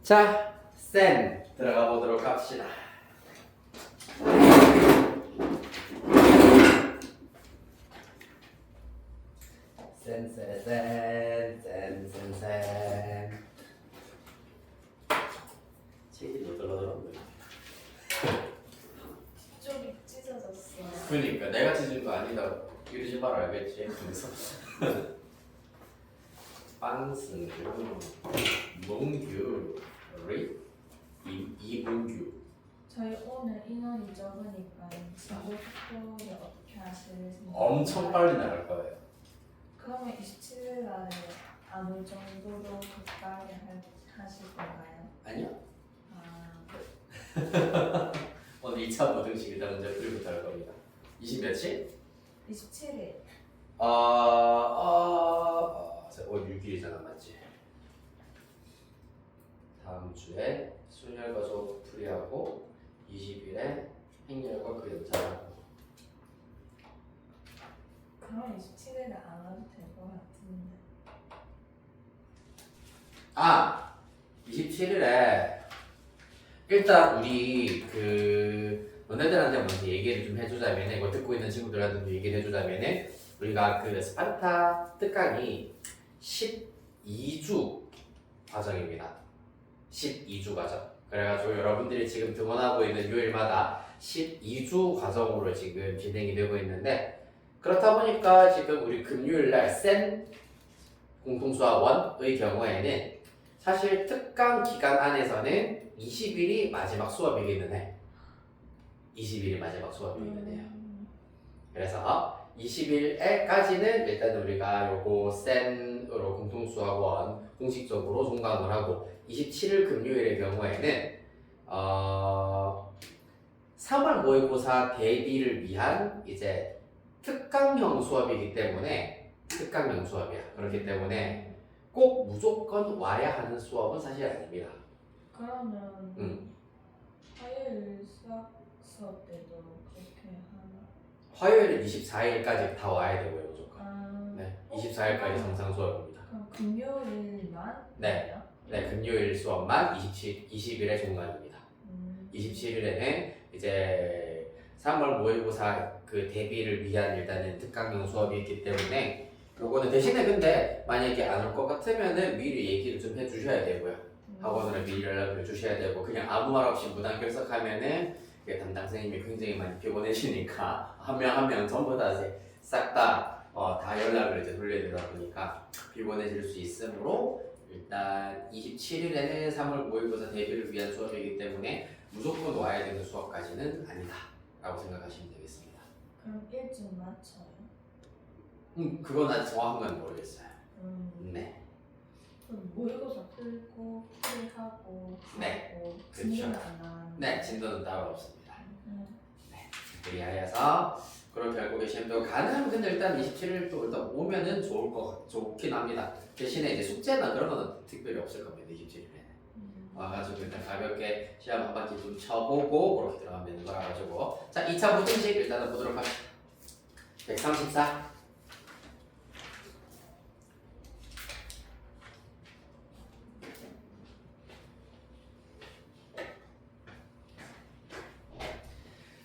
자, 센 들어가 보도록 합시다. 센. 책이 너덜너덜한 거야. 뒤쪽이 찢어졌어. 그러니까 내가 찢은 거 아니다. 이러지 말아 알겠지? 그래서 빵승, 농규, 이문규. 저희 오늘 인원이 적으니까 진도 속도를 어떻게 하실 생각? 엄청 빨리 나갈 거예요. 그러면 27일 날에 안 올 정도로 급하게 하실 건가요? 아니요. 아, 오늘 2차 모등식 일단 먼저 풀부터 할 겁니다. 20 며칠? 27일. 6일이잖아, 맞지? 다음 주에 순열과 조 풀이하고 20일에 행렬과 그 연장하고. 그럼 27일에 안 와도 될 것 같은데. 27일에 일단 우리 너네들한테 먼저 얘기를 좀 해주자면, 이거 듣고 있는 친구들한테도 얘기를 해주자면, 우리가 스파르타 특강이 12주 과정입니다. 12주 과정. 그래가지고 여러분들이 지금 등원하고 있는 요일마다 12주 과정으로 지금 진행이 되고 있는데, 그렇다 보니까 지금 우리 금요일날 센 공통수학원의 경우에는 사실 특강 기간 안에서는 20일이 마지막 수업이기는 해. 20일이 마지막 수업이기는 해요. 그래서 20일에까지는 일단 우리가 요거 센으로 공통수학원 공식적으로 종강을 하고, 27일 금요일의 경우에는 3월 모의고사 대비를 위한 이제 특강형 수업이기 때문에, 특강형 수업이야. 그렇기 때문에 꼭 무조건 와야 하는 수업은 사실 아닙니다. 그러면 화요일 수업 때도 그렇게 하나? 화요일은 24일까지 다 와야 되고요, 무조건. 네, 24일까지 그럼 정상 수업입니다. 금요일만? 네. 해요? 네, 금요일 수업만 20일에 종강입니다. 27일에는 이제 3월 모의고사 대비를 위한 일단은 특강형 수업이 있기 때문에, 요거는 대신에 근데 만약에 안 올 것 같으면은 미리 얘기를 좀 해주셔야 되고요. 학원으로 미리 연락을 주셔야 되고, 그냥 아무 말 없이 무단 결석하면은 담당 선생님이 굉장히 많이 피곤해지니까 한 명 한 명 전부 다 싹 다 연락을 이제 돌려야 되다 보니까 피곤해질 수 있으므로, 일단 27일에는 3월 모의고사 대비를 위한 수업이기 때문에 무조건 와야 되는 수업까지는 아니다 라고 생각하시면 되겠습니다. 그럼 일찍 맞춰요? 그건 아직 정확한 건 모르겠어요. 네. 그럼 모의고사 풀고 풀이하고 네, 하고 그렇죠. 진도는 안 나왔는데. 네, 진도는 따로 없습니다. 네, 그리하여서 그렇게 알고 계시면 또 가능하면, 근데 일단 27일 또 일단 오면은 좋긴 합니다. 대신에 이제 숙제나 그런 거는 특별히 없을 겁니다. 27일에는 와가지고 일단 가볍게 시험 한 바퀴 좀 쳐보고 그렇게 들어가면 되는 거라 가지고, 자 2차 모등식 일단은 보도록 합시다. 134.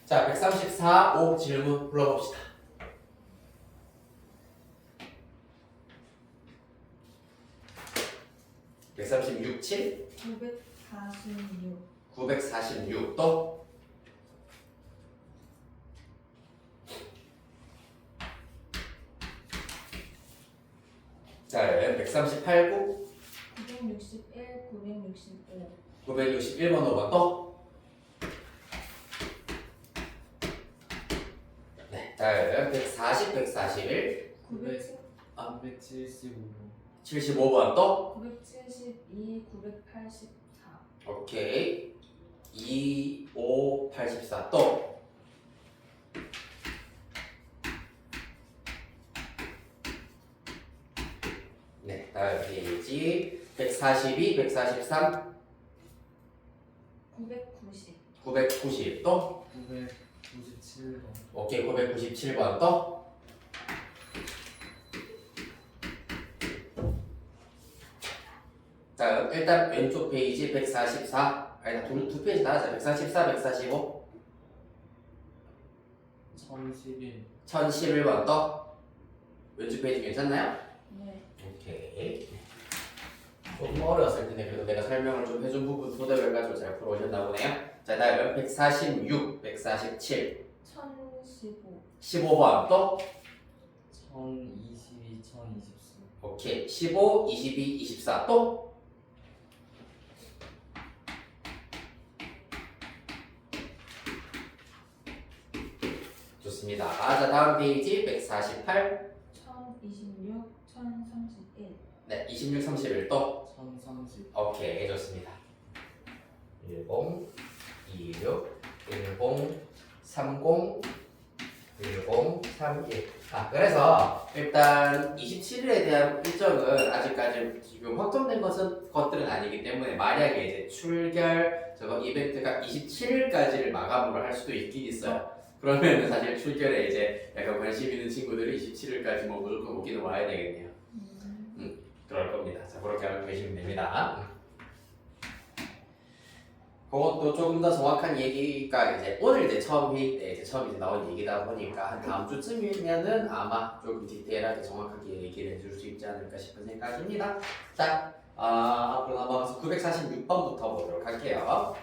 자, 134, 5 질문 불러봅시다. 136, 7, 946. 946, 또 자, 138, 9, 961, 965. 961번 5번 또 네, 자, 140, 141, 75번 또 972, 984. 오케이. 2, 5, 84 또 네, 다음 페이지 142, 143, 990. 990 또 997번. 오케이. 997번 또 자, 일단 왼쪽 페이지 144. 아니다, 두 페이지 나가자. 144, 145. 1011 1011번 또 왼쪽 페이지 괜찮나요? 네. 오케이. 조금 어려웠을 텐데 그래도 내가 설명을 좀 해준 부분 도대별 가지고 잘 풀어오셨나 보네요. 자, 다음 146, 147, 1015. 15번 또 1022 1024 오케이. 15, 22, 24 또 좋습니다. 자, 다음 페이지 148, 1026, 1031. 네, 26, 31 또 1030 오케이, 좋습니다. 10, 26, 10, 30, 10, 31. 그래서 일단 27일에 대한 일정은 아직까지 지금 확정된 것들은 아니기 때문에 만약에 이제 출결 저거 이벤트가 27일까지를 마감으로 할 수도 있긴 있어요. 그러면 사실 출결에 이제 약간 관심 있는 친구들이 27일까지 뭐 무조건 오기는 와야 되겠네요. 그럴 겁니다. 자, 그렇게 알고 계시면 됩니다. 그것도 조금 더 정확한 얘기가 이제 오늘 이제 처음 회의 때 이제 처음 이제 나온 얘기다 보니까 한 다음 주쯤이면은 아마 조금 디테일하게 정확하게 얘기를 해줄 수 있지 않을까 싶은 생각입니다. 자, 앞으로 넘어가서 946번부터 보도록 할게요.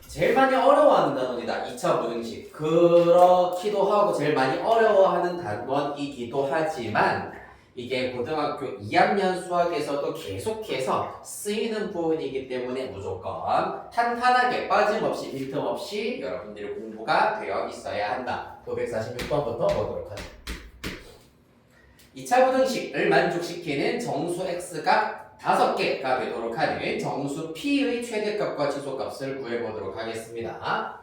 제일 많이 어려워하는 단원이다. 2차 무등식. 그렇기도 하고 제일 많이 어려워하는 단원이기도 하지만 이게 고등학교 2학년 수학에서도 계속해서 쓰이는 부분이기 때문에 무조건 탄탄하게 빠짐없이 빈틈없이 여러분들의 공부가 되어 있어야 한다. 946번부터 보도록 하죠. 2차 부등식을 만족시키는 정수 x가 5개가 되도록 하는 정수 p의 최대값과 지소값을 구해보도록 하겠습니다.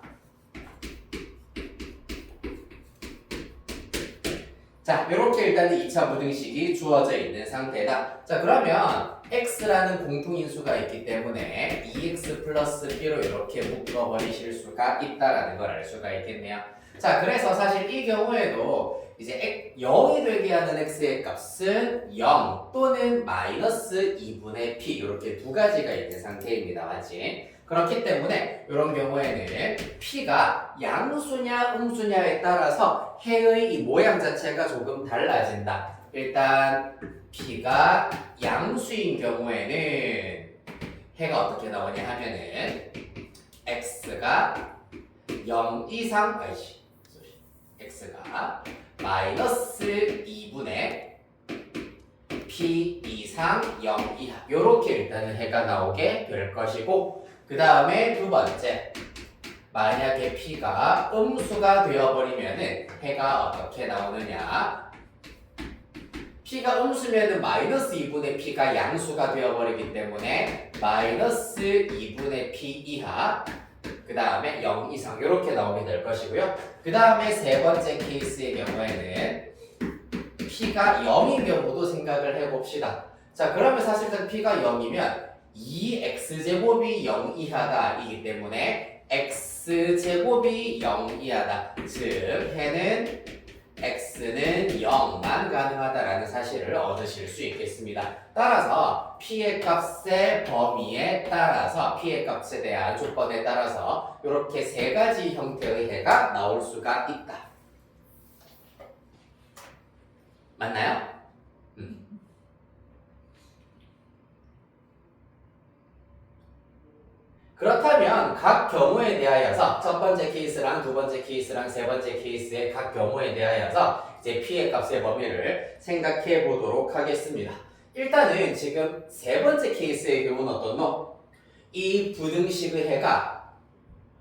자, 이렇게 일단 2차 부등식이 주어져 있는 상태다. 자, 그러면 x라는 공통인수가 있기 때문에 2x 플러스 b로 이렇게 묶어버리실 수가 있다라는 걸 알 수가 있겠네요. 자, 그래서 사실 이 경우에도 이제 0이 되게 하는 x의 값은 0 또는 마이너스 2분의 p 이렇게 두 가지가 있는 상태입니다. 맞지? 그렇기 때문에 이런 경우에는 p가 양수냐 음수냐에 따라서 해의 이 모양 자체가 조금 달라진다. 일단 p가 양수인 경우에는 해가 어떻게 나오냐 하면은 x가 0 이상 x가 마이너스 2분의 p 이상 0 이하 요렇게 일단은 해가 나오게 될 것이고 그 다음에 두 번째 만약에 p가 음수가 되어버리면은 해가 어떻게 나오느냐 p가 음수면은 마이너스 2분의 p가 양수가 되어버리기 때문에 마이너스 2분의 p 이하 그 다음에 0 이상 이렇게 나오게 될 것이고요. 그 다음에 세 번째 케이스의 경우에는 p가 0인 경우도 생각을 해봅시다. 자, 그러면 사실상 p가 0이면 2x제곱이 0 이하다 이기 때문에 x제곱이 0 이하다. 즉 해는 x는 0만 가능하다라는 사실을 얻으실 수 있겠습니다. 따라서 p의 값의 범위에 따라서 p의 값에 대한 조건에 따라서 이렇게 세 가지 형태의 해가 나올 수가 있다. 맞나요? 그렇다면 각 경우에 대하여서 첫 번째 케이스랑 두 번째 케이스랑 세 번째 케이스의 각 경우에 대하여서 이제 p의 값의 범위를 생각해 보도록 하겠습니다. 일단은 지금 세 번째 케이스의 경우는 어떻노? 이 부등식의 해가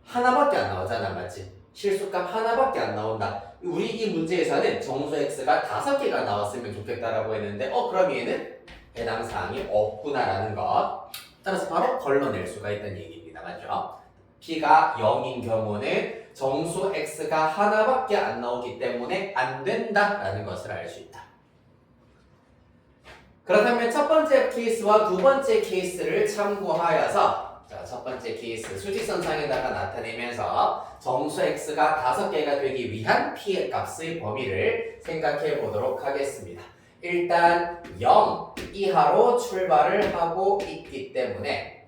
하나밖에 안 나오잖아, 맞지? 실수값 하나밖에 안 나온다. 우리 이 문제에서는 정수 x가 5개가 나왔으면 좋겠다라고 했는데 그럼 얘는 해당 사항이 없구나라는 것. 따라서 바로 걸러낼 수가 있다는 얘기입니다. 맞죠? p가 0인 경우는 정수 x가 하나밖에 안 나오기 때문에 안 된다라는 것을 알 수 있다. 그렇다면 첫 번째 케이스와 두 번째 케이스를 참고하여서 자, 첫 번째 케이스 수직선상에다가 나타내면서 정수 x가 5개가 되기 위한 p의 값의 범위를 생각해 보도록 하겠습니다. 일단 0 이하로 출발을 하고 있기 때문에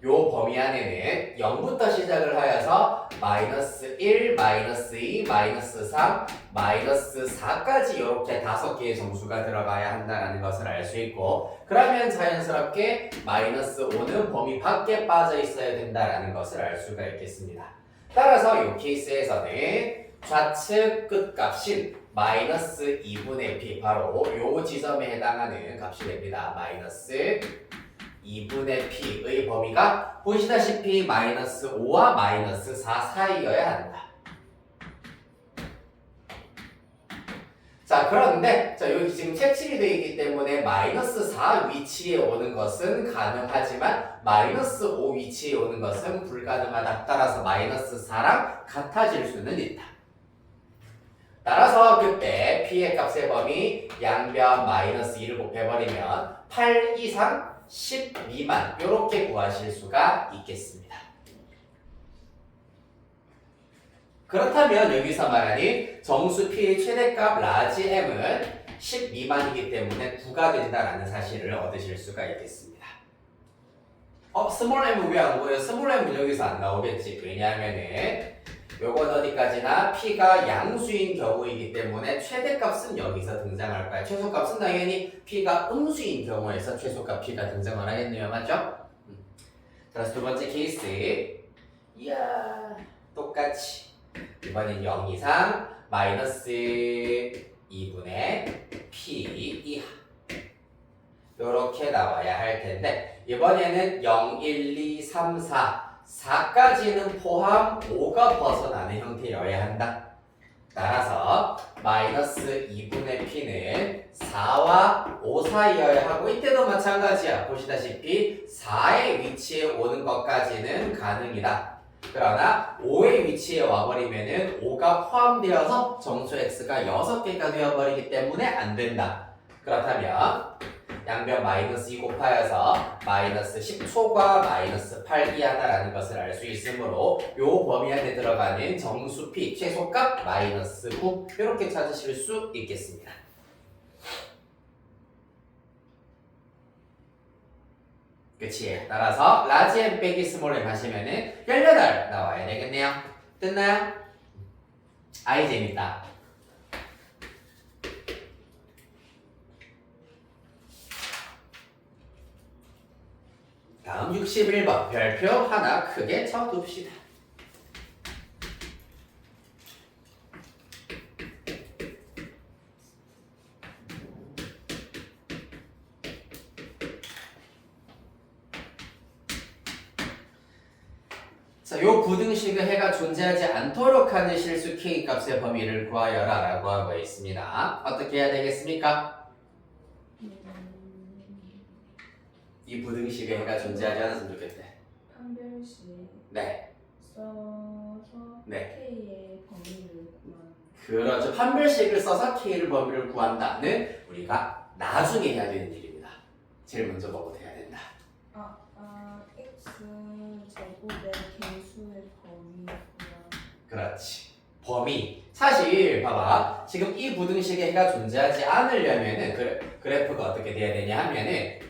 요 범위 안에는 0부터 시작을 하여서 마이너스 1, 마이너스 2, 마이너스 3, 마이너스 4까지 이렇게 5개의 정수가 들어가야 한다는 것을 알 수 있고, 그러면 자연스럽게 마이너스 5는 범위 밖에 빠져 있어야 된다는 것을 알 수가 있겠습니다. 따라서 이 케이스에서는 좌측 끝값인 마이너스 2분의 p, 바로 요 지점에 해당하는 값이 됩니다. 마이너스 2분의 p의 범위가 보시다시피 마이너스 5와 마이너스 4 사이여야 한다. 자, 그런데 여기 지금 채취이 되어 있기 때문에 마이너스 4 위치에 오는 것은 가능하지만 마이너스 5 위치에 오는 것은 불가능하다. 따라서 마이너스 4랑 같아질 수는 있다. 따라서 그때 p의 값의 범위 양변 마이너스 2를 곱해버리면 8 이상 10 미만 이렇게 구하실 수가 있겠습니다. 그렇다면 여기서 말하는 정수 p의 최대값 라지 m은 10 미만이기 때문에 9가 된다는 사실을 얻으실 수가 있겠습니다. 스몰 m은 왜 안 보여요? 스몰 m은 여기서 안 나오겠지. 왜냐하면은 요건 어디까지나 p가 양수인 경우이기 때문에 최대값은 여기서 등장할 거야. 최소값은 당연히 p가 음수인 경우에서 최소값 p가 등장을 하겠네요. 맞죠? 자, 두 번째 케이스. 이야, 똑같이 이번엔 0 이상 마이너스 2분의 p 이하 요렇게 나와야 할 텐데, 이번에는 0, 1, 2, 3, 4까지는 포함 5가 벗어나는 형태여야 한다. 따라서 마이너스 2분의 p는 4와 5 사이여야 하고, 이때도 마찬가지야. 보시다시피 4의 위치에 오는 것까지는 가능이다. 그러나 5의 위치에 와버리면은 5가 포함되어서 정수 x가 6개가 되어버리기 때문에 안 된다. 그렇다면 양변 마이너스 2 곱하여서 마이너스 10초과 마이너스 8 이하다라는 것을 알 수 있으므로 요 범위 안에 들어가는 정수 p 최소값 마이너스 9 이렇게 찾으실 수 있겠습니다. 그치? 따라서 라지 m 빼기 스몰 m 하시면은 18 나와야 되겠네요. 됐나요? 아이 재밌다. 다음 61번 별표 하나 크게 쳐둡시다. 자, 요 부등식의 해가 존재하지 않도록 하는 실수 k 값의 범위를 구하여라 라고 하고 있습니다. 어떻게 해야 되겠습니까? 이 부등식의 해가 존재하지 않았으면 좋겠대. 판별식 네. 써서 네. K의 범위를 구하는. 그렇죠. 판별식을 써서 K를 범위를 구한다는 우리가 나중에 해야 되는 일입니다. 제일 먼저 뭐부터 해야 된다. X 제곱의 개수의 범위 구하는. 그렇지. 범위. 사실 봐봐. 지금 이 부등식의 해가 존재하지 않으려면은 그래프가 어떻게 돼야 되냐 하면은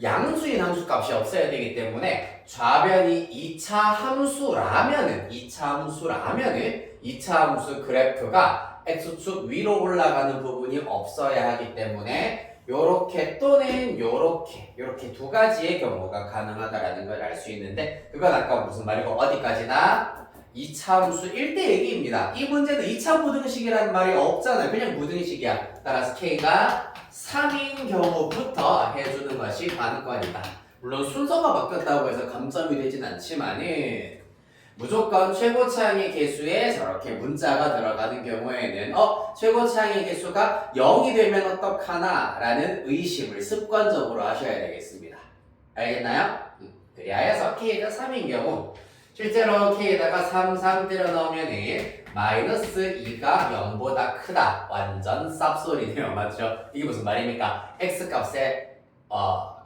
양수인 함수값이 없어야 되기 때문에 좌변이 2차 함수라면은 2차 함수 그래프가 x축 위로 올라가는 부분이 없어야 하기 때문에 요렇게 또는 요렇게 두 가지의 경우가 가능하다라는 걸 알 수 있는데, 그건 아까 무슨 말이고 어디까지나 2차 함수 1대 얘기입니다. 이 문제는 2차 부등식이라는 말이 없잖아요. 그냥 부등식이야. 따라서 K가 3인 경우부터 해주는 것이 관건이다. 물론 순서가 바뀌었다고 해서 감점이 되진 않지만은 무조건 최고차항의 개수에 저렇게 문자가 들어가는 경우에는 최고차항의 개수가 0이 되면 어떡하나 라는 의심을 습관적으로 하셔야 되겠습니다. 알겠나요? 그리하여서 K가 3인 경우 실제로 K에다가 3 때려 넣으면은 마이너스 2가 0보다 크다. 완전 쌉소리네요. 맞죠? 이게 무슨 말입니까? X값의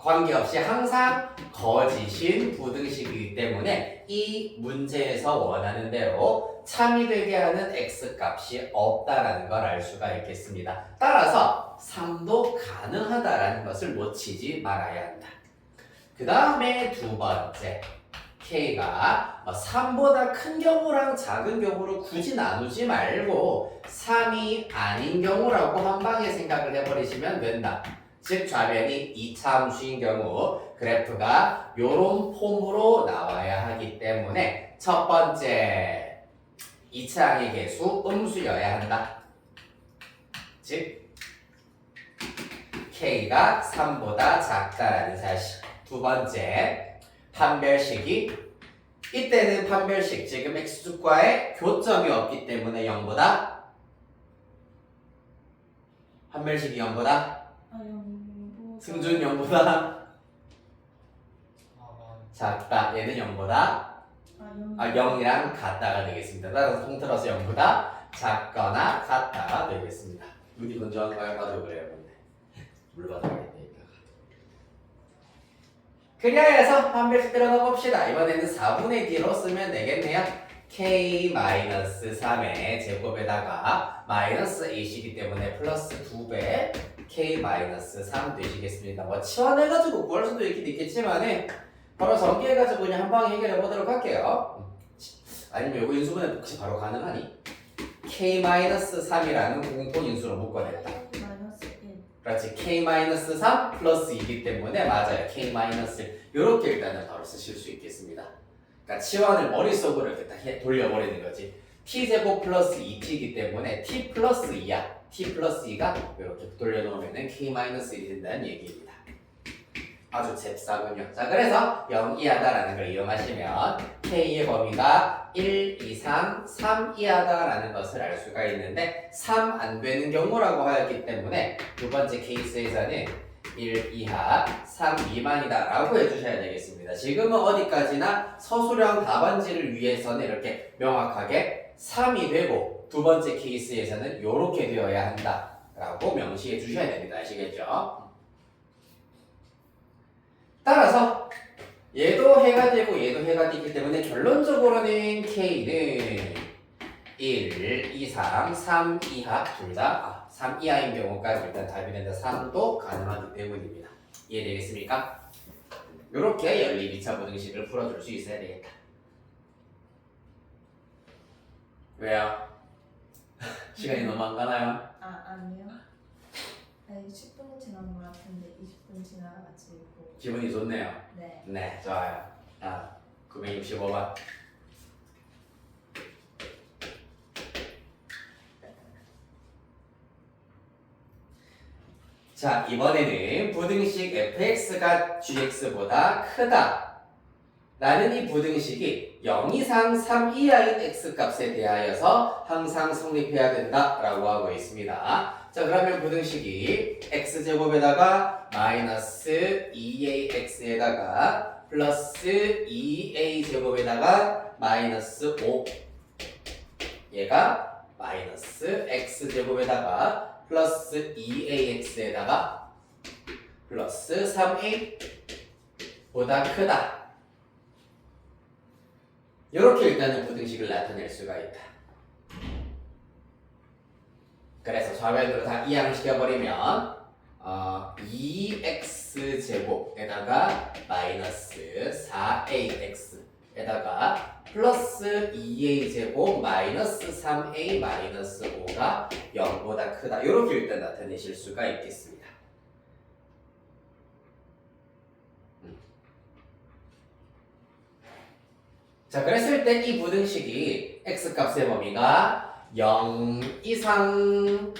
관계없이 항상 거짓인 부등식이기 때문에 이 문제에서 원하는 대로 참이 되게 하는 x값이 없다라는 걸 알 수가 있겠습니다. 따라서 3도 가능하다라는 것을 놓치지 말아야 한다. 그 다음에 두 번째, K가 3보다 큰 경우랑 작은 경우를 굳이 나누지 말고 3이 아닌 경우라고 한 방에 생각을 해버리시면 된다. 즉 좌변이 이차함수인 경우 그래프가 이런 폼으로 나와야 하기 때문에 첫 번째, 이차항의 개수 음수여야 한다. 즉 K가 3보다 작다라는 사실. 두 번째, 판별식이 이때는 판별식 지금 x축과의 교점이 없기 때문에 0보다 판별식이 0보다 아, 영보. 승준 0보다 작다. 얘는 0보다 0이랑 같다가 되겠습니다. 따라서 통틀어서 0보다 작거나 같다가 되겠습니다. 눈이 건조한가요? 나도 그래요. 근데 물 받아야겠네. 그래야 해서 판별식대로 넣어봅시다. 이번에는 4분의 D로 쓰면 되겠네요. K-3의 제곱에다가 마이너스 A시기 때문에 플러스 2배 K-3 되시겠습니다. 뭐 치환해가지고 구할 수도 있긴 있겠지만 바로 전개해가지고 그냥 한 방에 해결해 보도록 할게요. 아니면 이거 인수분해 혹시 바로 가능하니? K-3이라는 공통 인수로 묶어냈다. 마이너스 1. 그렇지. K-3 플러스 2이기 때문에 맞아요. K-1 이렇게 일단은 바로 쓰실 수 있겠습니다. 그러니까 치환을 머릿속으로 이렇게 딱 돌려버리는 거지. T제곱 플러스 2T이기 때문에 T 플러스 2야. T 플러스 2가 이렇게 돌려놓으면 K-1이 된다는 얘기입니다. 아주 잽싸군요. 자, 그래서 0 이하다라는 걸 이용하시면 K의 범위가 1 이상 3 이하다라는 것을 알 수가 있는데 3 안 되는 경우라고 하였기 때문에 두 번째 케이스에서는 1 이하 3 미만이다 라고 해주셔야 되겠습니다. 지금은 어디까지나 서술형 답안지를 위해서는 이렇게 명확하게 3이 되고 두 번째 케이스에서는 이렇게 되어야 한다 라고 명시해 주셔야 됩니다. 아시겠죠? 따라서 얘도 해가 되고 얘도 해가 되기 때문에 결론적으로는 K는 1 이상 3 이하 둘 다 3 이하인 경우까지 일단 답이 된다. 3도 가능하기 때문입니다. 이해되겠습니까? 이렇게 연립 2차 부등식을 풀어줄 수 있어야 되겠다. 왜요? 시간이 너무 안 가나요? 아니요. 아니 10분 지난 것 같은데 20분 지나가지고. 기분이 좋네요. 네. 네, 좋아요. 965번. 자, 이번에는 부등식 fx가 gx보다 크다 라는 이 부등식이 0 이상 3 이하인 x값에 대하여서 항상 성립해야 된다 라고 하고 있습니다. 자, 그러면 부등식이 x제곱에다가 마이너스 2ax에다가 플러스 2a제곱에다가 마이너스 5 얘가 마이너스 x제곱에다가 플러스 2ax에다가 플러스 3a 보다 크다. 이렇게 일단은 부등식을 나타낼 수가 있다. 그래서 좌변으로 다 이항시켜버리면 2x제곱에다가 마이너스 4ax에다가 플러스 2a제곱 마이너스 3a 마이너스 5가 0보다 크다. 이렇게 일단 나타내실 수가 있겠습니다. 자, 그랬을 때 이 부등식이 x값의 범위가 0 이상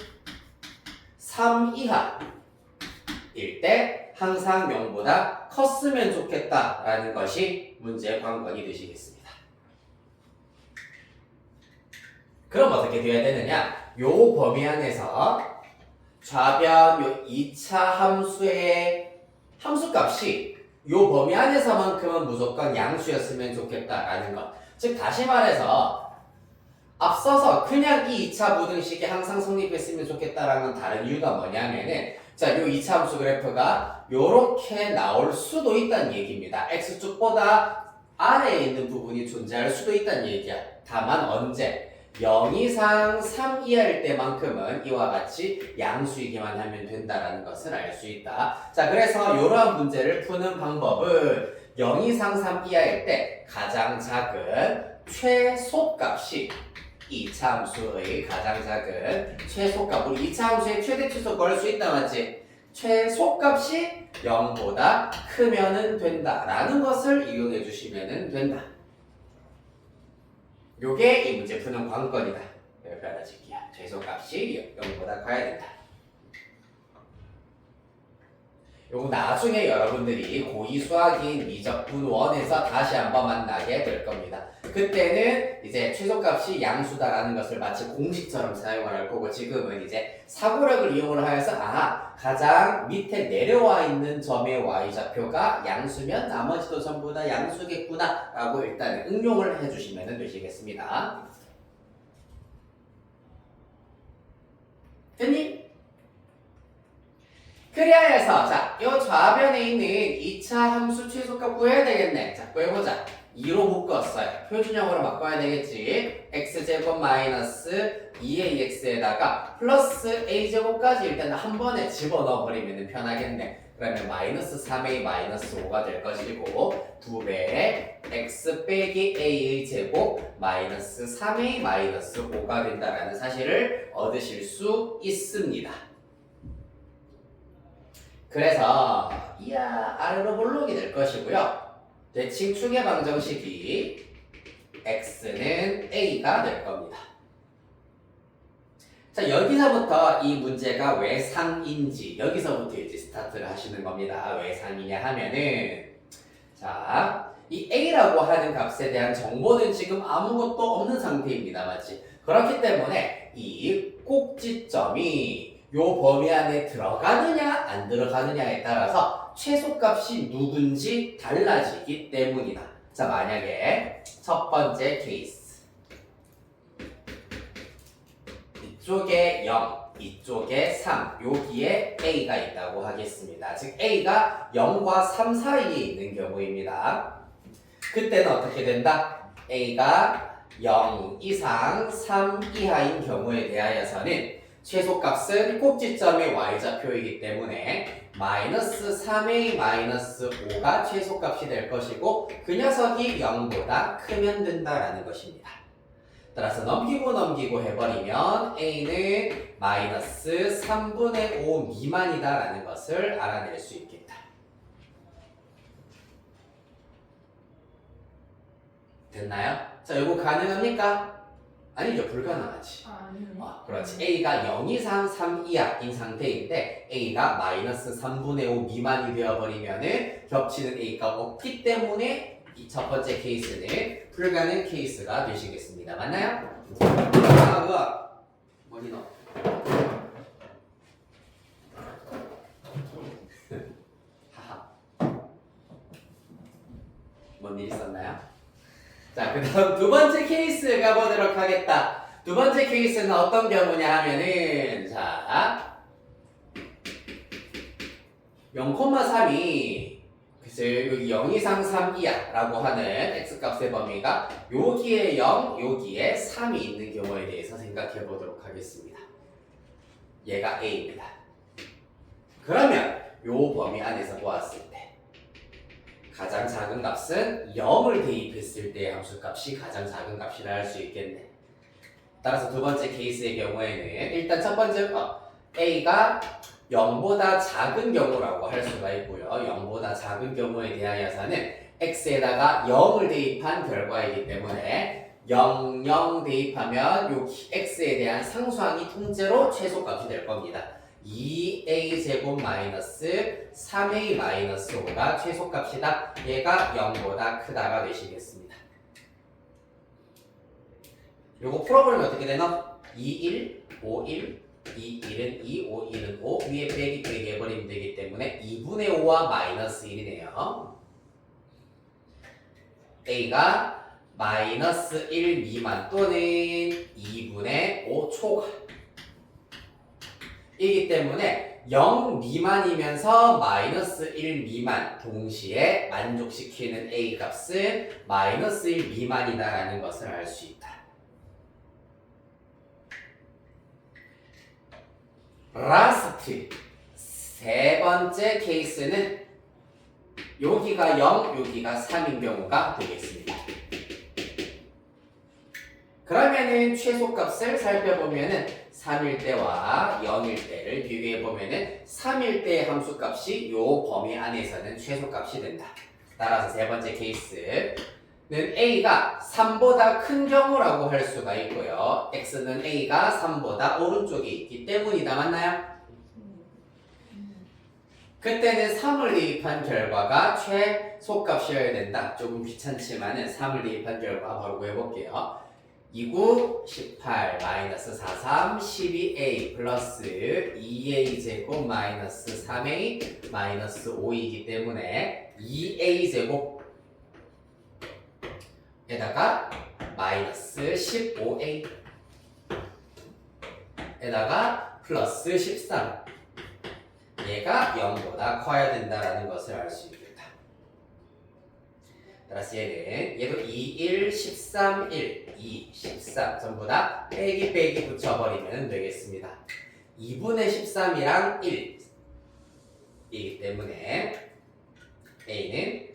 3 이하일 때 항상 0보다 컸으면 좋겠다라는 것이 문제의 관건이 되시겠습니다. 그럼 어떻게 돼야 되느냐? 요 범위 안에서 좌변 요 2차 함수의 함수값이 요 범위 안에서만큼은 무조건 양수였으면 좋겠다라는 것. 즉 다시 말해서 앞서서 그냥 이 2차 부등식이 항상 성립했으면 좋겠다라는 다른 이유가 뭐냐면은 자, 요 이차함수 그래프가 요렇게 나올 수도 있다는 얘기입니다. x축보다 아래에 있는 부분이 존재할 수도 있다는 얘기야. 다만 언제? 0 이상 3 이하일 때만큼은 이와 같이 양수이기만 하면 된다라는 것을 알 수 있다. 자, 그래서 이러한 문제를 푸는 방법은 0 이상 3 이하일 때 가장 작은 최소값이 이차함수의 가장 작은 최소값, 우리 이차함수의 최대 최소 구할 수 있다 맞지? 최소값이 0보다 크면은 된다라는 것을 이용해 주시면 된다. 요게 이 문제 푸는 관건이다. 이렇게 알아줄게요. 최소값이 0보다 커야 된다. 요거 나중에 여러분들이 고2 수학인 미적분 1에서 다시 한번 만나게 될 겁니다. 그때는 이제 최소값이 양수다라는 것을 마치 공식처럼 사용을 할 거고, 지금은 이제 사고력을 이용을 하여서 가장 밑에 내려와 있는 점의 y좌표가 양수면 나머지도 전부 다 양수겠구나 라고 일단 응용을 해주시면 되시겠습니다. 됐니? 그래야 해서 자, 요 좌변에 있는 2차 함수 최소값 구해야 되겠네. 자, 구해보자. 2로 묶었어요. 표준형으로 바꿔야 되겠지. x제곱 마이너스 2ax에다가 플러스 a제곱까지 일단 한 번에 집어넣어버리면 편하겠네. 그러면 마이너스 3a 마이너스 5가 될 것이고 2배의 x 빼기 a의 제곱 마이너스 3a 마이너스 5가 된다라는 사실을 얻으실 수 있습니다. 그래서 이야 아래로 볼록이 될 것이고요. 대칭축의 방정식이 x는 a가 될 겁니다. 자, 여기서부터 이 문제가 왜 상인지 여기서부터 이제 스타트를 하시는 겁니다. 왜 상이냐 하면은 자, 이 a라고 하는 값에 대한 정보는 지금 아무것도 없는 상태입니다. 맞지? 그렇기 때문에 이 꼭지점이 요 범위 안에 들어가느냐 안 들어가느냐에 따라서 최소값이 누군지 달라지기 때문이다. 자, 만약에 첫 번째 케이스 이쪽에 0, 이쪽에 3, 여기에 a가 있다고 하겠습니다. 즉 a가 0과 3 사이에 있는 경우입니다. 그때는 어떻게 된다? a가 0 이상 3 이하인 경우에 대하여서는 최소값은 꼭지점의 y좌표이기 때문에 마이너스 3a 마이너스 5가 최소값이 될 것이고 그 녀석이 0보다 크면 된다라는 것입니다. 따라서 넘기고 해버리면 a는 마이너스 3분의 5 미만이다라는 것을 알아낼 수 있겠다. 됐나요? 자, 이거 가능합니까? 아니죠, 불가능하지. 아니네. 그렇지. a가 0 이상 3 이하인 상태인데 a가 마이너스 3분의 5 미만이 되어버리면은 겹치는 a가 없기 때문에 이 첫 번째 케이스는 불가능 케이스가 되시겠습니다. 맞나요? 머리 넣어. 하하. 뭔 일 있었나요? 자, 그 다음 두 번째 케이스 가보도록 하겠다. 두 번째 케이스는 어떤 경우냐 하면은, 자, 0,3이, 글쎄, 여기 0 이상 3 이하라고 하는 x값의 범위가 여기에 0, 여기에 3이 있는 경우에 대해서 생각해 보도록 하겠습니다. 얘가 a입니다. 그러면 요 범위 안에서 보았을 때, 가장 작은 값은 0을 대입했을 때의 함수값이 가장 작은 값이라 할 수 있겠네. 따라서 두 번째 케이스의 경우에는 일단 첫 번째 a가 0보다 작은 경우라고 할 수가 있고요. 0보다 작은 경우에 대하여서는 x에다가 0을 대입한 결과이기 때문에 0, 0 대입하면 요 x에 대한 상수항이 통째로 최소값이 될 겁니다. 2a 제곱 마이너스 3a 마이너스 5가 최소값이다. 얘가 0보다 크다가 되시겠습니다. 요거 풀어보면 어떻게 되나? 2, 1, 5, 1, 2, 1은 2, 5, 1은 5 위에 빼기 해버리면 되기 때문에 2분의 5와 마이너스 1이네요. a가 마이너스 1 미만 또는 2분의 5 초과 이기 때문에 0 미만이면서 마이너스 1 미만 동시에 만족시키는 A 값은 마이너스 1 미만이다라는 것을 알 수 있다. 라스트 세 번째 케이스는 여기가 0, 여기가 3인 경우가 되겠습니다. 그러면은 최소값을 살펴보면은 3일 때와 0일 때를 비교해 보면은 3일 때의 함수값이 요 범위 안에서는 최소값이 된다. 따라서 세 번째 케이스는 A가 3보다 큰 경우라고 할 수가 있고요. X는 A가 3보다 오른쪽에 있기 때문이다. 맞나요? 그때는 3을 대입한 결과가 최소값이어야 된다. 조금 귀찮지만은 3을 대입한 결과 바로 구해볼게요. 29, 18, 마이너스 43, 12a 플러스 2a 제곱 마이너스 3a 마이너스 5이기 때문에 2a 제곱에다가 마이너스 15a 에다가 플러스 13 얘가 0보다 커야 된다라는 것을 알 수 있겠다. 따라서 얘도 2, 1, 13, 1, 2, 13 전부 다 빼기 붙여버리면 되겠습니다. 2분의 13이랑 1이기 때문에 A는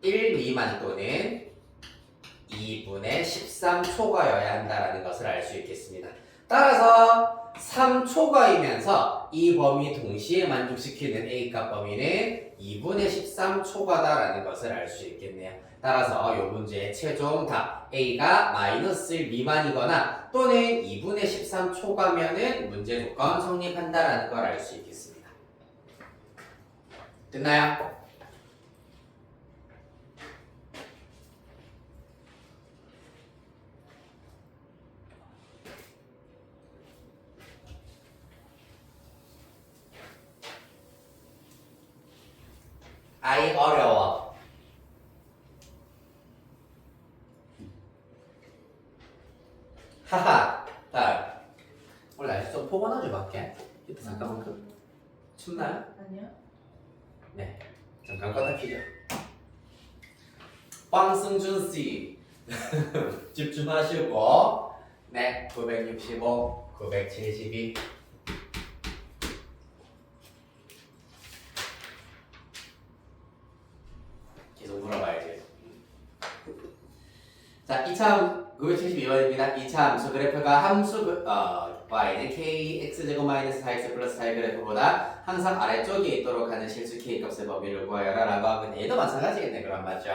1 미만 또는 2분의 13초가여야 한다는 것을 알 수 있겠습니다. 따라서 3초가이면서 이 범위 동시에 만족시키는 A값 범위는 2분의 13초가다라는 것을 알 수 있겠네요. 따라서 이 문제의 최종 답 A가 마이너스 1 미만이거나 또는 2분의 13초가면은 문제 조건 성립한다라는 걸 알 수 있겠습니다. 됐나요? 아이 어려워. 하하. 다음. 오늘 날씨 좀 포근하죠 밖에? 이따 잠깐만 춥나요? 아니요. 네. 잠깐 껐다 키죠. 황승준 씨 집중하시고 네 965, 972 계속 물어봐야지. 자, 이참 972번입니다. 이차 함수 그래프가 함수 y는 kx제곱 마이너스 4x 플러스 4의 그래프보다 항상 아래쪽에 있도록 하는 실수 k값의 범위를 구하여라 라고 하면 얘도 마찬가지겠네. 그럼 맞죠?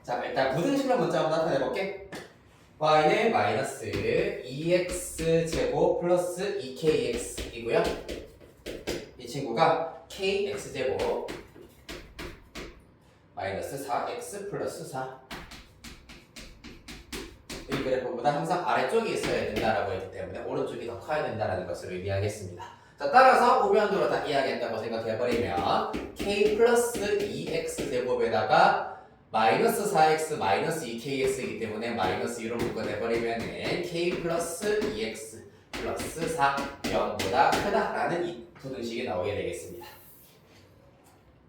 자, 일단 부등식을 먼저 한번 나타내볼게. y는 마이너스 2x제곱 플러스 2kx이고요. 이 친구가 kx제곱 마이너스 4x 플러스 4 이 그래프보다 항상 아래쪽에 있어야 된다라고 했기 때문에 오른쪽이 더 커야 된다는 것을 의미하겠습니다. 자, 따라서 우변으로 다 이해하겠다고 생각해버리면 k 플러스 2x 제곱에다가 마이너스 4x 마이너스 2kx이기 때문에 마이너스 2로 묶어내버리면은 k 플러스 2x 플러스 4 0보다 크다라는 이 부등식이 나오게 되겠습니다.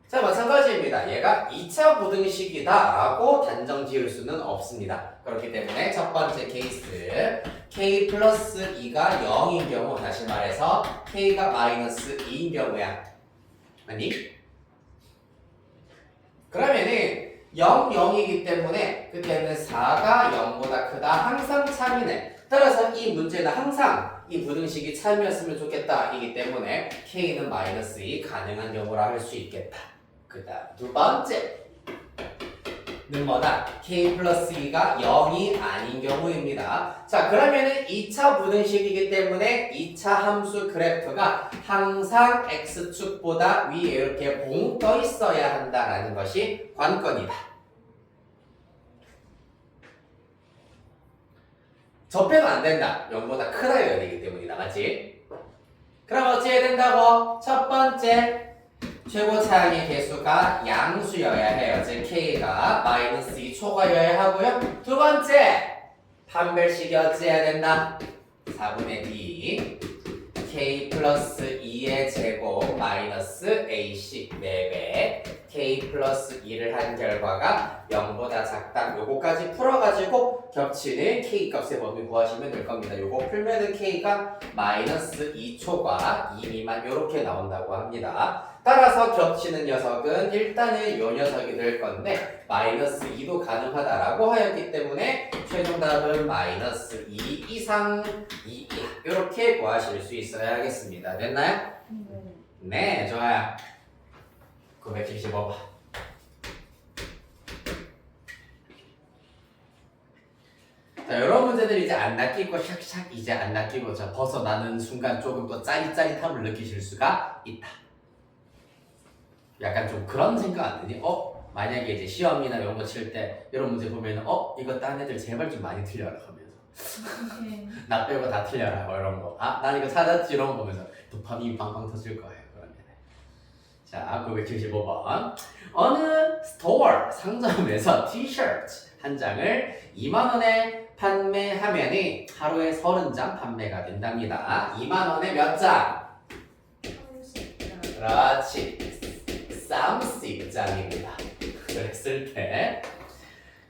자, 마찬가지입니다. 얘가 2차 부등식이다 라고 단정 지을 수는 없습니다. 그렇기 때문에 첫 번째 케이스 k 플러스 2가 0인 경우, 다시 말해서 k가 마이너스 2인 경우야. 아니? 그러면은 0, 0이기 때문에 그때는 4가 0보다 크다. 항상 참이네. 따라서 이 문제는 항상 이 부등식이 참이었으면 좋겠다 이기 때문에 k는 마이너스 2 가능한 경우라 할 수 있겠다. 그 다음 두 번째는 뭐다? k 플러스 2가 0이 아닌 경우입니다. 자, 그러면은 2차 부등식이기 때문에 2차 함수 그래프가 항상 x축보다 위에 이렇게 봉 떠 있어야 한다라는 것이 관건이다. 접해도 안 된다. 0보다 크다여야 되기 때문이다. 맞지? 그럼 어찌 해야 된다고? 첫 번째 최고 차항의 개수가 양수여야 해요. 즉 k가 마이너스 2초가여야 하고요. 두 번째 판별식이 어찌 해야 된다? 4분의 b k 플러스 2의 제곱 마이너스 a씩 4배 k 플러스 2를 한 결과가 0보다 작다. 요거까지 풀어가지고 겹치는 k 값의 범위 구하시면 될 겁니다. 요거 풀면은 k가 마이너스 2초과 2 미만 요렇게 나온다고 합니다. 따라서 겹치는 녀석은 일단은 요 녀석이 될 건데 마이너스 2도 가능하다라고 하였기 때문에 최종 답은 마이너스 2 이상 2 이렇게 구하실 수 있어야겠습니다. 됐나요? 네. 네, 좋아요. 975번. 자, 이런 문제들 이제 안 낚이고 샥샥 이제 안 낚이고 저 벗어나는 순간 조금 더 짜릿짜릿함을 느끼실 수가 있다. 약간 좀 그런 생각 안 드니? 만약에 이제 시험이나 이런 거 칠 때 이런 문제 보면은 이거 딴 애들 제발 좀 많이 틀려라 하면서 네. 나 빼고 다 틀려라 뭐 이런 거. 난 이거 찾았지 이런 거 보면서 도파민이 빵빵 터질 거예요. 그러면 자 975번 어느 스토어 상점에서 티셔츠 한 장을 2만 원에 판매하면은 하루에 30장 판매가 된답니다. 2만 원에 몇 장? 30장. 그렇지. 30장입니다. 그랬을 때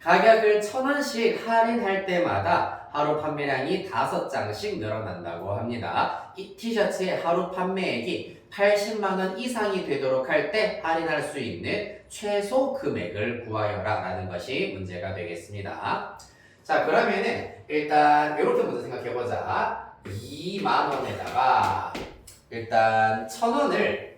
가격을 1,000원씩 할인할 때마다 하루 판매량이 5장씩 늘어난다고 합니다. 이 티셔츠의 하루 판매액이 80만 원 이상이 되도록 할 때 할인할 수 있는 최소 금액을 구하여라 라는 것이 문제가 되겠습니다. 자 그러면은 일단 이렇게 먼저 생각해보자. 2만 원에다가 일단 1,000원을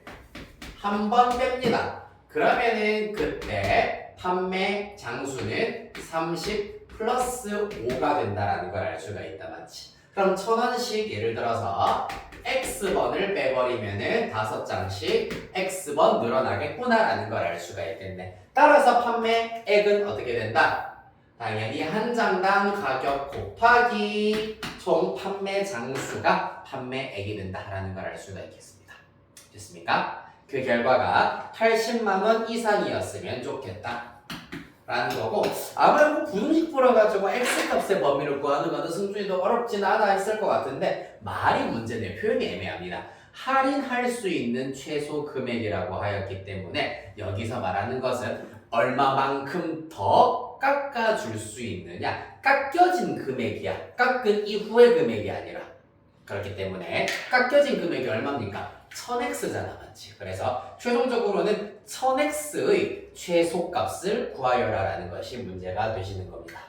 한 번 뺍니다. 그러면은 그때 판매 장수는 30 플러스 5가 된다라는 걸 알 수가 있다 맞지? 그럼 1,000원씩 예를 들어서 X번을 빼버리면은 5장씩 X번 늘어나겠구나라는 걸 알 수가 있겠네. 따라서 판매액은 어떻게 된다? 당연히 한 장당 가격 곱하기 총 판매 장수가 판매액이 된다라는 걸 알 수가 있겠습니다. 됐습니까? 그 결과가 80만 원 이상이었으면 좋겠다. 라는 거고 아무래도 부등식 풀어가지고 X값의 범위를 구하는 것은 승준이도 어렵진 않아 했을 것 같은데 말이 문제네. 표현이 애매합니다. 할인할 수 있는 최소 금액이라고 하였기 때문에 여기서 말하는 것은 얼마만큼 더 깎아줄 수 있느냐 깎여진 금액이야. 깎은 이후의 금액이 아니라 그렇기 때문에 깎여진 금액이 얼마입니까? 1000X잖아 맞지? 그래서 최종적으로는 1000X의 최소값을 구하여라 라는 것이 문제가 되시는 겁니다.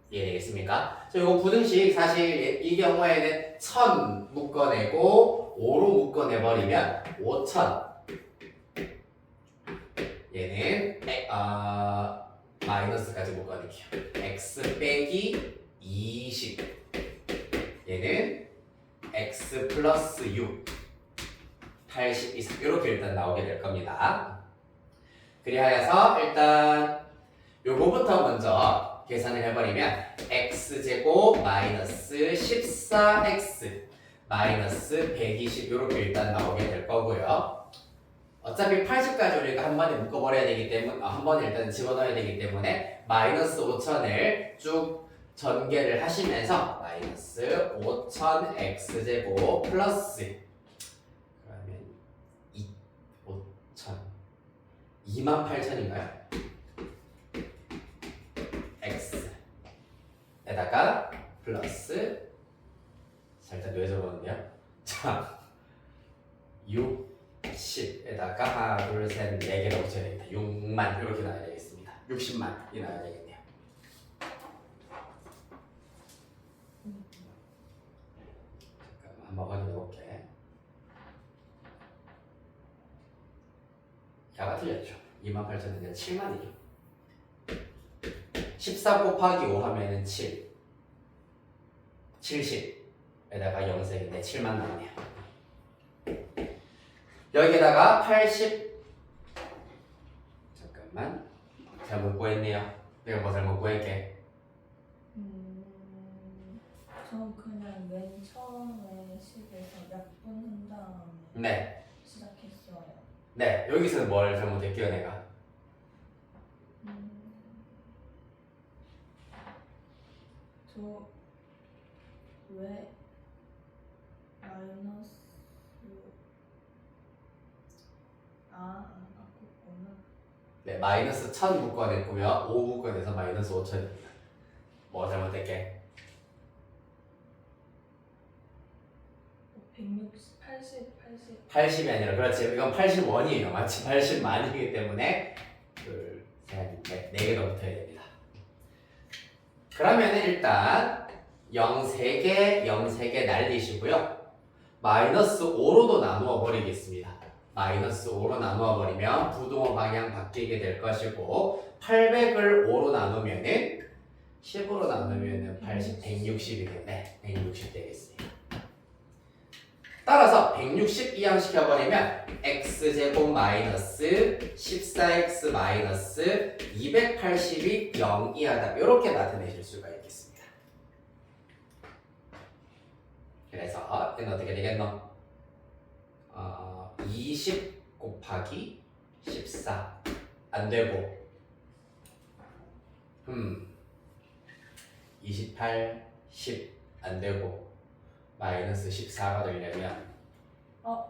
이해되겠습니까? 이거 부등식 사실 이 경우에는 1000 묶어내고 5로 묶어내버리면 5000 얘는 마이너스까지 묶어낼게요. X 빼기 20 얘는 X 플러스 6 80 이상 이렇게 일단 나오게 될 겁니다. 그리하여서 일단 요거부터 먼저 계산을 해버리면 x제곱 마이너스 14x 마이너스 120 이렇게 일단 나오게 될 거고요. 어차피 80까지 우리가 한 번에 묶어버려야 되기 때문에 한 번에 일단 집어넣어야 되기 때문에 마이너스 5000을 쭉 전개를 하시면서 마이너스 5000 x제곱 플러스 28,000인가요? X에다가 플러스 살짝 뇌져보는데요. 자, 60에다가 하나, 둘, 셋, 4개를 붙여야 되겠다. 6만 이렇게 나와야 되겠습니다. 60만이 나와야 되겠네요. 잠깐만 한번 확인해 볼게. 야가 틀렸죠. 28,000인데 7만이죠. 14 곱하기 5 하면은 7 70에다가 0색인데 7만 나오네요. 여기에다가 80 잠깐만 잘못 구했네요. 내가 뭐 잘못 구했게? 전 그냥 맨 처음에 식에서 약분한 다음에 네. 시작했어요. 네, 여기서 뭘 잘못했게요, 내가? 저 왜? 마이너스 바꿨구나. 네, 마이너스 1000 묶어냈고요. 5 묶어내서 마이너스 5000입니다. 뭐 잘못됐게? 160, 80, 80. 80이 아니라 그렇지. 이건 81이에요. 마치 80만이기 때문에 둘, 셋, 넷, 4개 더 붙어야 됩니다. 그러면 일단 0, 3개, 0, 3개 날리시고요. 마이너스 5로도 나누어 버리겠습니다. 마이너스 5로 나누어 버리면 부동호 방향 바뀌게 될 것이고 800을 5로 나누면은 10으로 나누면은 80, 160이겠네. 160 되겠습니다. 따라서 160 이항시켜버리면 x제곱 마이너스 14x 마이너스 280이 0 이하다. 이렇게 나타내실 수가 있겠습니다. 그래서 얘는 어떻게 되겠노? 20 곱하기 14 안되고 28, 10 안되고 마이너스 14가 되려면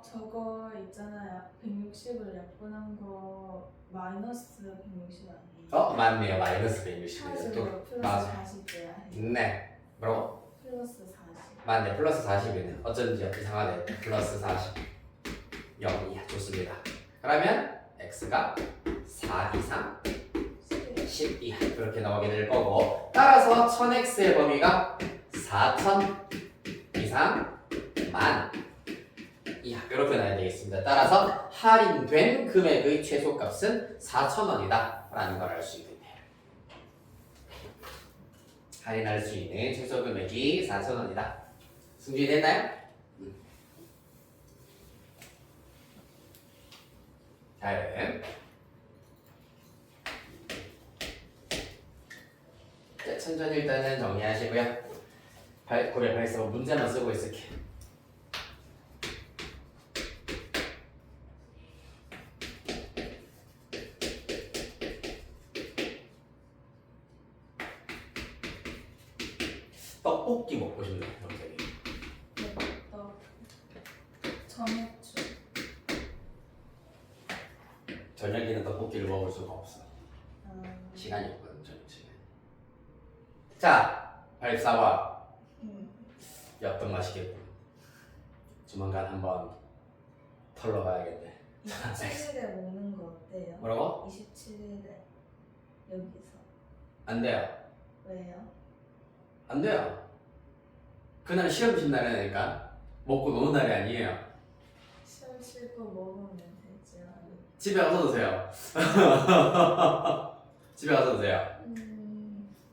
저거 있잖아요. 160을 약분한 거 마이너스 160 아니에요? 맞네요. 마이너스 160이에요. 40으로 플러스 맞아. 40이야. 네. 뭐라고? 플러스 40. 맞네. 플러스 40이네. 어쩐지 이상하네. 플러스 40. 0이야. 좋습니다. 그러면 x가 4 이상 10 이하 그렇게 나오게 될 거고 따라서 1000x의 범위가 4000 이상 만 이하 이렇게 나야 되겠습니다. 따라서 할인된 금액의 최소값은 4,000원이다 라는 걸 알 수 있겠네요. 할인할 수 있는 최소 금액이 4,000원이다. 승준이 됐나요? 다음 자, 천천히 일단은 정리하시고요. 고려 발서 문제만 쓰고 있을게요. 떡볶이 먹고 싶네요, 갑자기. 정액주. 저녁에는 떡볶이를 먹을 수가 없어. 음, 시간이 없거든, 저녁 시간. 자, 발사와 엽떡 맛있겠고. 조만간 한번 털러 가야겠네. 27일에 먹는 거 어때요? 뭐라고? 27일에 여기서. 안 돼요. 왜요? 안 돼요. 그날 시험식 날이니까 먹고 노는 날이 아니에요. 시험 치고 먹으면 되지 않을까? 집에 가서 드세요. 집에 가서 드세요.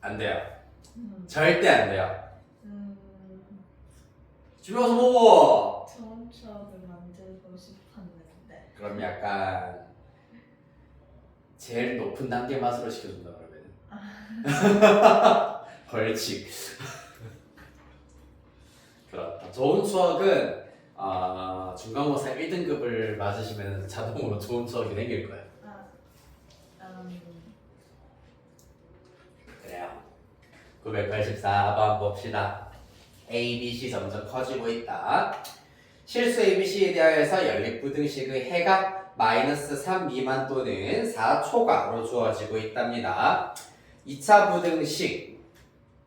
안 돼요. 절대 안 돼요. 집에 가서 먹어. 좋은 추억을 만들고 싶었는데. 그럼 약간 제일 높은 단계 맛으로 시켜준다 그러면은. 벌칙. 그렇다. 좋은 추억은 중간고사 1등급을 맞으시면 자동으로 좋은 추억이 생길 거예요. 그래요. 984번 봅시다. A, B, C 점점 커지고 있다. 실수 A, B, C에 대하여서 연립부등식의 해가 마이너스 3 미만 또는 4 초과로 주어지고 있답니다. 2차 부등식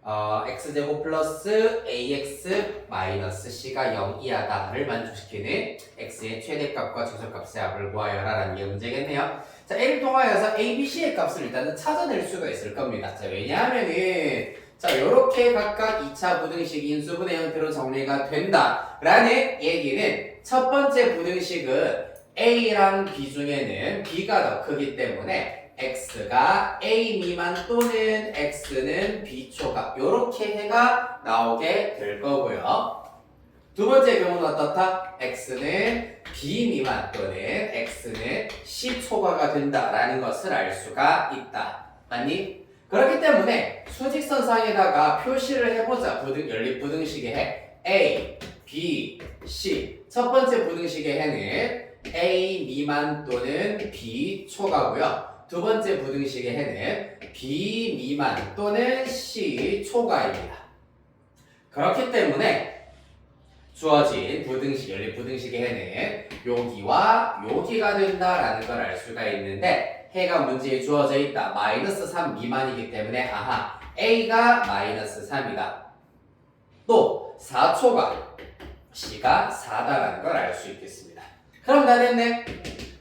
x제곱 플러스 ax 마이너스 c가 0 이하다를 만족시키는 x의 최대값과 최소값의 합을 구하여라 라는 게 문제겠네요. 자, A를 통하여서 a, b, c의 값을 일단은 찾아낼 수가 있을 겁니다. 자, 왜냐하면은 자, 요렇게 각각 2차 부등식 인수분해 형태로 정리가 된다 라는 얘기는 첫 번째 부등식은 a랑 b 중에는 b가 더 크기 때문에 x가 a 미만 또는 x는 b 초과 요렇게 해가 나오게 될 거고요. 두 번째 경우는 어떻다? x는 b 미만 또는 x는 c 초과가 된다라는 것을 알 수가 있다. 맞니? 그렇기 때문에 수직선상에다가 표시를 해보자. 연립부등식의 해 a, b, c 첫 번째 부등식의 해는 a 미만 또는 b 초과고요. 두 번째 부등식의 해는 b 미만 또는 c 초과입니다. 그렇기 때문에 주어진 부등식, 연립 부등식의 해는 여기와 여기가 된다라는 걸 알 수가 있는데 해가 문제에 주어져 있다. 마이너스 3 미만이기 때문에 아하 A가 마이너스 3이다. 또 4초가 C가 4다라는 걸 알 수 있겠습니다. 그럼 다 됐네.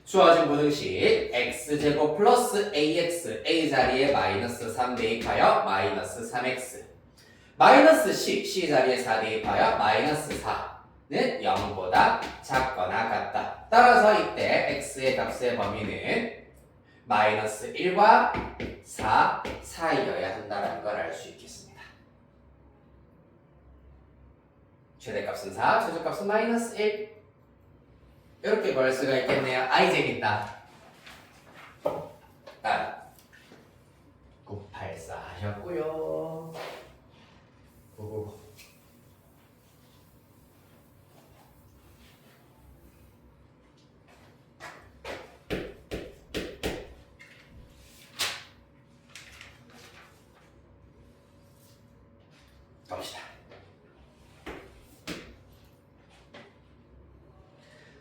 주어진 부등식 x제곱 플러스 ax a 자리에 마이너스 3 대입하여 마이너스 3x 마이너스 c 자리에 4 대입하여 마이너스 4는 0보다 작거나 같다. 따라서 이때 x의 값의 범위는 마이너스 1과 4 사이여야 한다는 걸 알 수 있겠습니다. 최대값은 4, 최저값은 마이너스 1 이렇게 볼 수가 있겠네요. 아이 재밌다. 다음 984 하셨고요. 999 갑시다.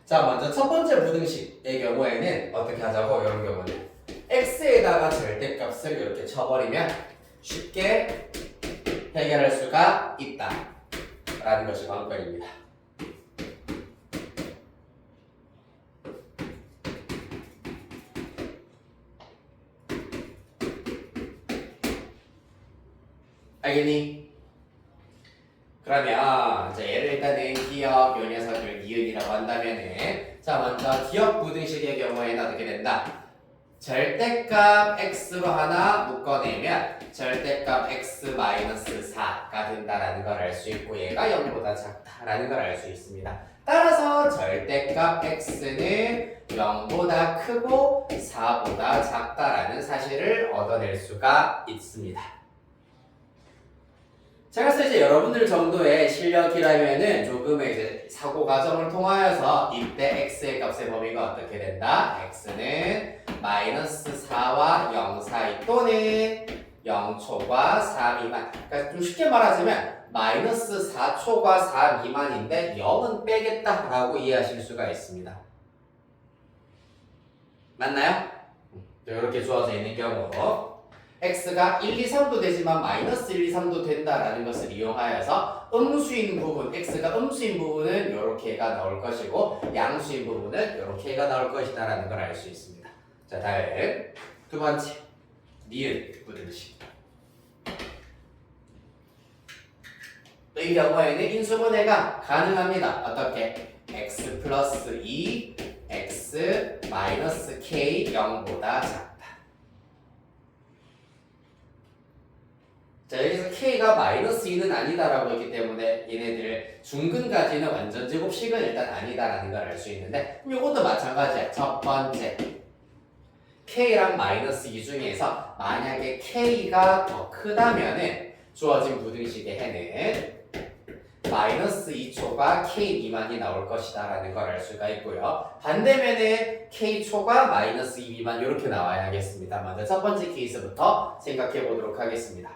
자, 먼저 첫 번째 부등식의 경우에는 어떻게 하자고? 이런 경우는 x에다가 절대값을 이렇게 쳐버리면 쉽게 해결할 수가 있다 라는 것이 관건입니다. 알겠니? 그러면 이제 얘를 일단은 기억 요 녀석을 니은이라고 한다면은 자 먼저 기억 부등식의 경우에는 어떻게 된다? 절대값 x로 하나 묶어내면 절대값 x 마이너스 4가 된다라는 걸 알 수 있고 얘가 0보다 작다라는 걸 알 수 있습니다. 따라서 절대값 x는 0보다 크고 4보다 작다라는 사실을 얻어낼 수가 있습니다. 제가 이제 여러분들 정도의 실력이라면은 조금의 이제 사고 과정을 통하여서 이때 x의 값의 범위가 어떻게 된다? x는 마이너스 4와 0 사이 또는 0초과 4 미만. 그러니까 좀 쉽게 말하자면 마이너스 4초과 4 미만인데 0은 빼겠다라고 이해하실 수가 있습니다. 맞나요? 이렇게 주어져 있는 경우 x가 1, 2, 3도 되지만 마이너스 1, 2, 3도 된다라는 것을 이용하여서 음수인 부분, x가 음수인 부분은 이렇게가 나올 것이고 양수인 부분은 이렇게가 나올 것이다라는 걸 알 수 있습니다. 자, 다음 두 번째 니은 부등식. 이 경우에는 인수분해가 가능합니다. 어떻게? x 플러스 2, x 마이너스 k 0보다 작다. 자, 여기서 k가 마이너스 2는 아니다라고 했기 때문에 얘네들 중근까지는 완전 제곱식은 일단 아니다라는 걸 알 수 있는데 이것도 마찬가지야. 첫 번째 k랑 마이너스 2 중에서 만약에 k가 더 크다면은 주어진 부등식의 해는 마이너스 2초가 k 미만이 나올 것이다 라는 걸 알 수가 있고요. 반대면은 k초가 마이너스 2 미만 이렇게 나와야겠습니다. 먼저 첫 번째 케이스부터 생각해 보도록 하겠습니다.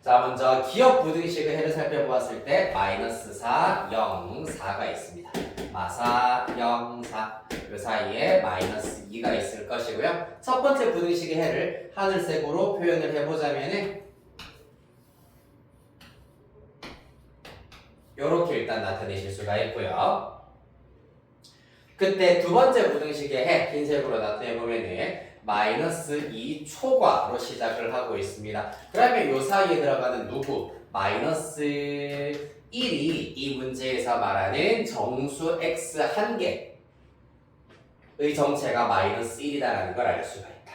자, 먼저 기억 부등식의 해를 살펴보았을 때 마이너스 4, 0, 4가 있습니다. 마사, 0, 4. 그 사이에 마이너스 2가 있을 것이고요. 첫 번째 부등식의 해를 하늘색으로 표현을 해보자면은 이렇게 일단 나타내실 수가 있고요. 그때 두 번째 부등식의 해 흰색으로 나타내보면은 마이너스 2초과로 시작을 하고 있습니다. 그러면 이 사이에 들어가는 누구? 마이너스 1이 이 문제에서 말하는 정수 x 한 개의 정체가 마이너스 1이다라는 걸 알 수가 있다.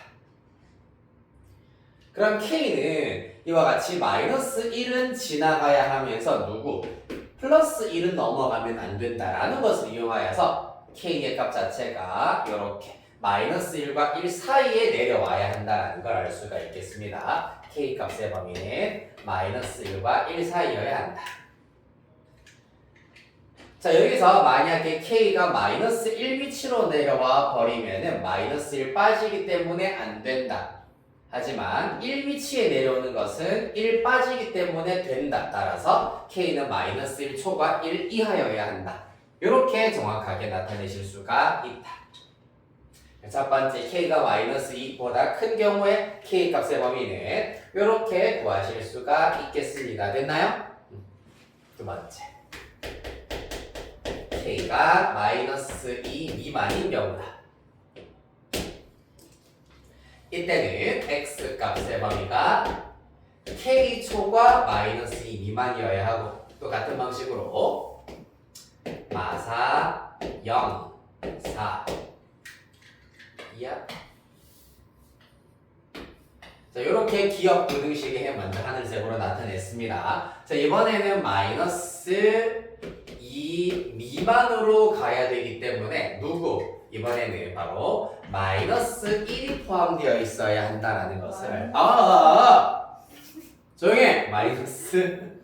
그럼 k는 이와 같이 마이너스 1은 지나가야 하면서 누구? 플러스 1은 넘어가면 안 된다라는 것을 이용하여서 k의 값 자체가 이렇게 마이너스 1과 1 사이에 내려와야 한다는 걸 알 수가 있겠습니다. k 값의 범위는 마이너스 1과 1 사이여야 한다. 자, 여기서 만약에 k가 마이너스 1 위치로 내려와 버리면은 마이너스 1 빠지기 때문에 안 된다 하지만 1 위치에 내려오는 것은 1 빠지기 때문에 된다. 따라서 K는 마이너스 1 초과 1 이하여야 한다. 이렇게 정확하게 나타내실 수가 있다. 첫 번째 K가 마이너스 2보다 큰 경우에 K 값의 범위는 이렇게 구하실 수가 있겠습니다. 됐나요? 두 번째 K가 마이너스 2 미만인 경우다. 이때는 X 값의 범위가 K 초과 마이너스 2 미만이어야 하고 또 같은 방식으로 마사 0, 4 이하. 자, 이렇게 기억 부등식의 먼저 하늘색으로 나타냈습니다. 자, 이번에는 마이너스 2 미만으로 가야 되기 때문에 누구? 이번에는 바로 마이너스 1이 포함되어 있어야 한다는 것을 조용히 해! 마이너스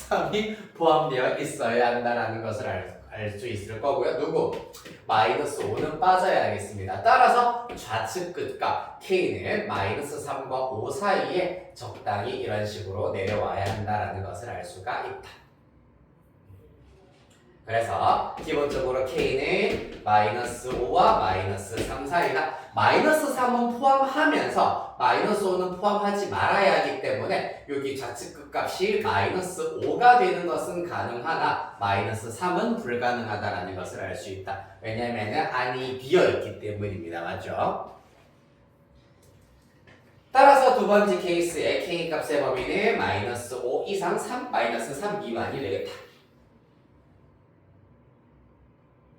3이 포함되어 있어야 한다는 것을 알 수 있을 거고요. 누구? 마이너스 5는 빠져야 하겠습니다. 따라서 좌측 끝값 K는 마이너스 3과 5 사이에 적당히 이런 식으로 내려와야 한다는 것을 알 수가 있다. 그래서 기본적으로 K는 마이너스 5와 마이너스 3 사이다. 마이너스 3은 포함하면서 마이너스 5는 포함하지 말아야 하기 때문에 여기 좌측 끝값이 마이너스 5가 되는 것은 가능하나 마이너스 3은 불가능하다는 것을 알 수 있다. 왜냐하면 안이 비어있기 때문입니다. 맞죠? 따라서 두 번째 케이스의 K 값의 범위는 마이너스 5 이상 3, 마이너스 3 미만이 되겠다.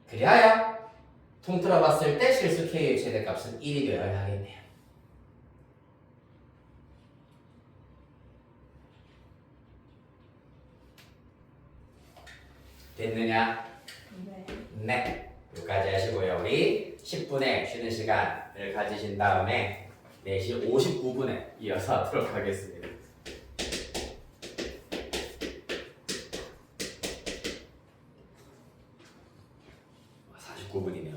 그리하여 통틀어 봤을 때 실수 K의 최대값은 1이 되어야 하겠네요. 됐느냐? 네. 네. 여기까지 하시고요. 우리 10분의 쉬는 시간을 가지신 다음에 4시 59분에 이어서 하도록 하겠습니다. 49분이네요.